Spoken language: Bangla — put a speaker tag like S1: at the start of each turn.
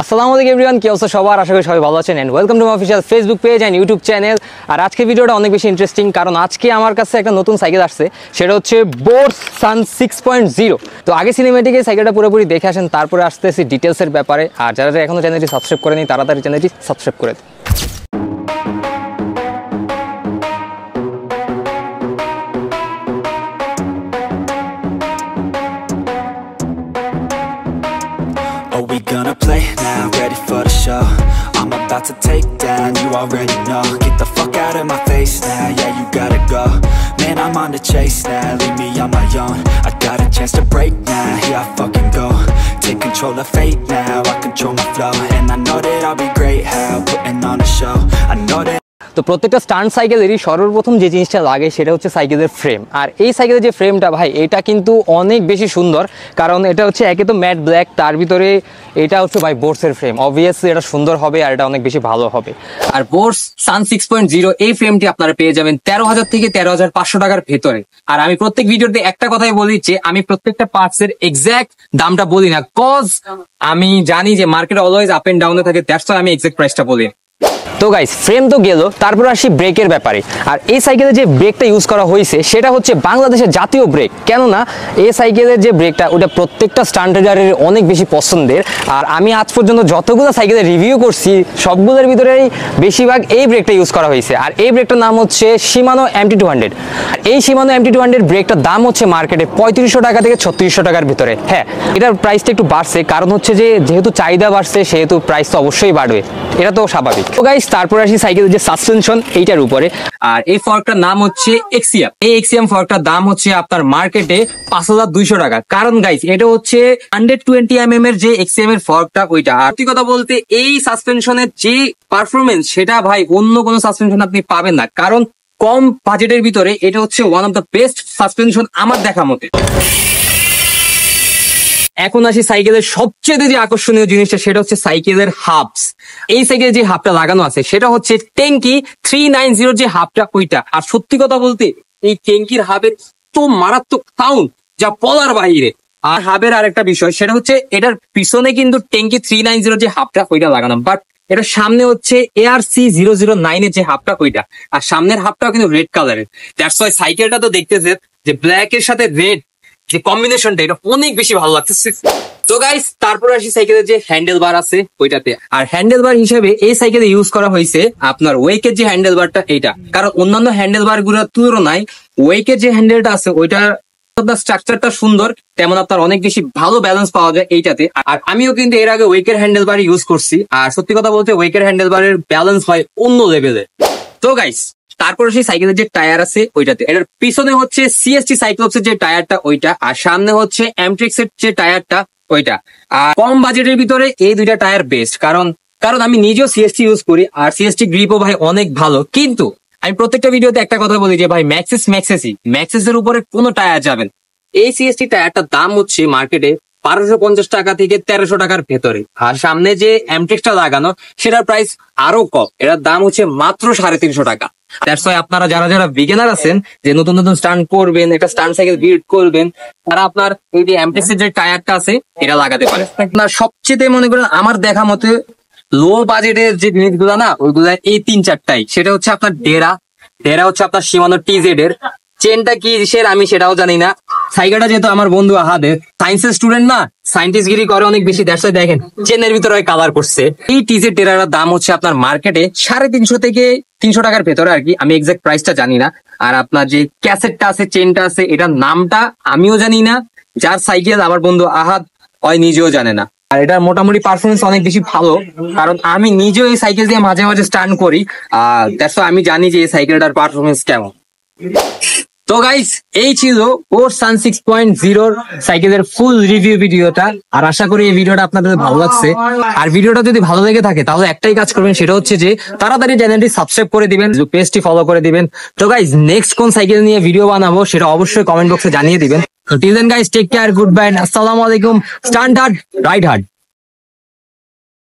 S1: আসসালামু আলাইকুম এভরিওয়ান, কি অবস্থা সবার? আশা করি সবাই ভালো আছেন and welcome to my official Facebook page and YouTube channel. আর আজকে ভিডিওটা অনেক বেশি ইন্টারেস্টিং, কারণ আজকে আমার কাছে একটা নতুন সাইকেল আসছে, সেটা হচ্ছে বোর্স সান 6.0। তো আগে সিনেমেটিকে সাইকেলটা পুরোপুরি দেখে আসেন, তারপরে আসতেছি ডিটেলসের ব্যাপারে। আর যারা এখনো চ্যানেলটি সাবস্ক্রাইব করেনি তাড়াতাড়ি চ্যানেলটি সাবস্ক্রাইব করে দিন।
S2: Are we gonna play now? Ready for the show? I'm about to take down, you already know. Get the fuck out of my face now, yeah you gotta go. Man, I'm on the chase now, leave me on my own. I got a chance to break now, here I fucking go. Take control of fate now, I control my flow. And I know that I'll be great, how putting on a show. I know that.
S1: তো প্রত্যেকটা স্টান্ট সাইকেলেরই সর্বপ্রথম যে জিনিসটা লাগে সেটা হচ্ছে সাইকেলের ফ্রেম। আর এই সাইকেলের যে ফ্রেমটা ভাই, এটা কিন্তু অনেক বেশি সুন্দর, কারণ এটা হচ্ছে একে তো ম্যাট ব্ল্যাক, তার ভিতরে এটা হচ্ছে ভাই বোর্সের ফ্রেম। অবভিয়াসলি এটা সুন্দর হবে আর এটা অনেক বেশি ভালো হবে। আর বোর্স সান 6.0 এই ফ্রেমটি আপনারা পেয়ে যাবেন 13,000 থেকে 13,500 টাকার ভেতরে। আর আমি প্রত্যেক ভিডিওতে একটা কথাই বলি যে আমি প্রত্যেকটা পার্টসের এক্সাক্ট দামটা বলি না, কজ আমি জানি যে মার্কেট অলওয়েজ আপ এন্ড ডাউনে থাকে, দ্যাটস ওয়াই আমি এক্সাক্ট প্রাইসটা বলি। তো গাইস, ফ্রেম তো গেল, তারপর আসি ব্রেকের ব্যাপারে। আর এই সাইকেলে যে ব্রেকটা ইউজ করা হয়েছে সেটা হচ্ছে বাংলাদেশের জাতীয় ব্রেক। কেননা এই সাইকেলের যে ব্রেকটা ওটা প্রত্যেকটা স্ট্যান্ডার্ডের অনেক বেশি পছন্দের। আর আমি আজ পর্যন্ত যতগুলো সাইকেলের রিভিউ করছি সবগুলোর ভিতরেই বেশিরভাগ এই ব্রেকটা ইউজ করা হয়েছে। আর এই ব্রেকটার নাম হচ্ছে শিমানো MT200। আর এই শিমানো MT200 ব্রেকটার দাম হচ্ছে মার্কেটে 3500 টাকা থেকে 3600 টাকার ভিতরে। হ্যাঁ, এটার প্রাইসটা একটু বাড়ছে, কারণ হচ্ছে যে যেহেতু চাহিদা বাড়ছে সেহেতু প্রাইস তো অবশ্যই বাড়বে, এটা তো স্বাভাবিক। তো গাইস, তারপর আসি সাইকেলের যে সাসপেনশন এইটার উপরে। আর এই ফর্কটার নাম হচ্ছে এক্সিয়াম। এই এক্সিয়াম ফর্কটার দাম হচ্ছে আপনার মার্কেটে 5200 টাকা। কারণ গাইস, এটা হচ্ছে 120 mm এর যে এক্সিয়াম এর ফর্কটা ওইটা। আর সত্যি কথা বলতে এই সাসপেনশনের যে পারফরমেন্স সেটা ভাই অন্য কোনো সাসপেনশন আপনি পাবেন না, কারণ কম বাজেটের ভিতরে এটা হচ্ছে one of the best suspension আমার দেখা মতে। এখন আসি সাইকেলের সবচেয়ে যে আকর্ষণীয় জিনিসটা, সেটা হচ্ছে সাইকেলের হাবস। এই সাইকেলে যে হাবটা লাগানো আছে সেটা হচ্ছে টেঙ্কি 390 যে হাবটা ওইটা। আর সত্যি কথা বলতে এই টেঙ্কির হাবের তো মারাত্মক সাউন্ড যা বলার বাইরে। আর হাবের আরেকটা বিষয়, সেটা হচ্ছে এটার পিছনে কিন্তু টেঙ্কি 390 যে হাবটা ওইটা লাগানো, বাট এটার সামনে হচ্ছে ARC009 এর যে হাবটা ওইটা। আর সামনের হাবটাও কিন্তু রেড কালারের। দ্যাটস ওয়াই সাইকেলটা তো দেখতেছে যে ব্ল্যাক এর সাথে রেড যে কম্বিনেশনটা, এটা অনেক বেশি ভালো লাগতেছে। তো গাইস, তারপর আসি সাইকেলের যে হ্যান্ডেল বার আছে ওইটাতে। আর হ্যান্ডেল বার হিসেবে এই সাইকেলে ইউজ করা হয়েছে আপনার ওয়েকের যে হ্যান্ডেল বারটা এইটা। কারণ অন্যান্য হ্যান্ডেল বার গুলোর তুলনায় ওয়েকের যে হ্যান্ডেলটা আছে ওইটা স্ট্রাকচারটা সুন্দর, তেমন আপনার অনেক বেশি ভালো ব্যালেন্স পাওয়া যায় এইটাতে। আর আমিও কিন্তু এর আগে ওয়েকের হ্যান্ডেল বার ইউজ করছি, আর সত্যি কথা বলতে ওয়েকের হ্যান্ডেল বারের ব্যালেন্স হয় অন্য লেভেলের। তো গাইস, তারপরে সেই সাইকেলের যে টায়ার আছে ওইটাতে, এটার পিছনে হচ্ছে CST সাইক্লোপসের যে টায়ারটা ওইটা, আর সামনে হচ্ছে এমট্রিক্স এর যে টায়ারটা ওইটা। আর কম বাজেটের ভিতরে এই দুইটা টায়ার বেস্ট, কারণ আমি নিজেও CST ইউজ করি আর CST গ্রিপও ভাই অনেক ভালো। কিন্তু আমি প্রত্যেকটা ভিডিওতে একটা কথা বলি যে ভাই ম্যাক্সিস এর উপরে কোনো টায়ার যাবেন। এই CST টায়ারটার দাম হচ্ছে মার্কেটে 1250 টাকা থেকে 1300 টাকার ভেতরে। আর সামনে যে এমট্রিক্সটা লাগানো সেটার প্রাইস আরো কম, এটার দাম হচ্ছে মাত্র 350 টাকা। দ্যাটস ওয়াই আপনারা যারা বিগিনার আছেন, যে নতুন স্টান্ট করবেন, একটা স্টান্ট সাইকেল বিল্ড করবেন, তারা আপনার এই যে এমট্রিক্স এর যে টায়ারটা আছে এটা লাগাতে পারে। আপনার সবচেয়ে মনে করেন আমার দেখা মতে লো বাজেটের যে জিনিসগুলো না ওইগুলা এই 3-4টাই। সেটা হচ্ছে আপনার ডেরা হচ্ছে আপনার শিমানো TZ এর। চেনটা কি আমি সেটাও জানি না। সাইকেলটা যেহেতু আমার বন্ধু আহাদের সায়েন্সের স্টুডেন্ট না, সায়েন্টিস্টগিরি করে অনেক বেশি, দ্যাটস ওয়াই দেখেন চেনের ভিতরে কালার করছে। এই TZ টেরার দাম হচ্ছে আপনার মার্কেটে 350 থেকে 300 টাকার ভেতরে আর কি, আমি এক্সাক্ট প্রাইসটা জানি না। আর আপনার যে ক্যাসেটটা আছে, চেনটা আছে, এটার নামটা আমিও জানি না। যার সাইকেল আমার বন্ধু আহাদ ওই নিজেও জানে না। আর এটার মোটামুটি পারফরমেন্স অনেক বেশি ভালো, কারণ আমি নিজেও এই সাইকেল দিয়ে মাঝে মাঝে স্টান্ট করি। দ্যাটস ওয়াই আমি জানি যে এই সাইকেলটার পারফরমেন্স কেমন। তো গাইস, এই ছিল বোর্স সান 6.0 সাইকেলের ফুল রিভিউ ভিডিওটা। আর আশা করি এই ভিডিওটা আপনাদের ভালো লাগছে। আর ভিডিওটা যদি ভালো লেগে থাকে তাহলে একটাই কাজ করবেন, সেটা হচ্ছে যে তাড়াতাড়ি চ্যানেলটি সাবস্ক্রাইব করে দিবেন, পেজটি ফলো করে দিবেন। তো গাইস, নেক্সট কোন সাইকেল নিয়ে ভিডিও বানাবো সেটা অবশ্যই কমেন্ট বক্সে জানিয়ে দিবেন। Till then guys, take care, good bye, আসসালামু আলাইকুম, স্টান্ট হার্ড, রাইড হার্ড।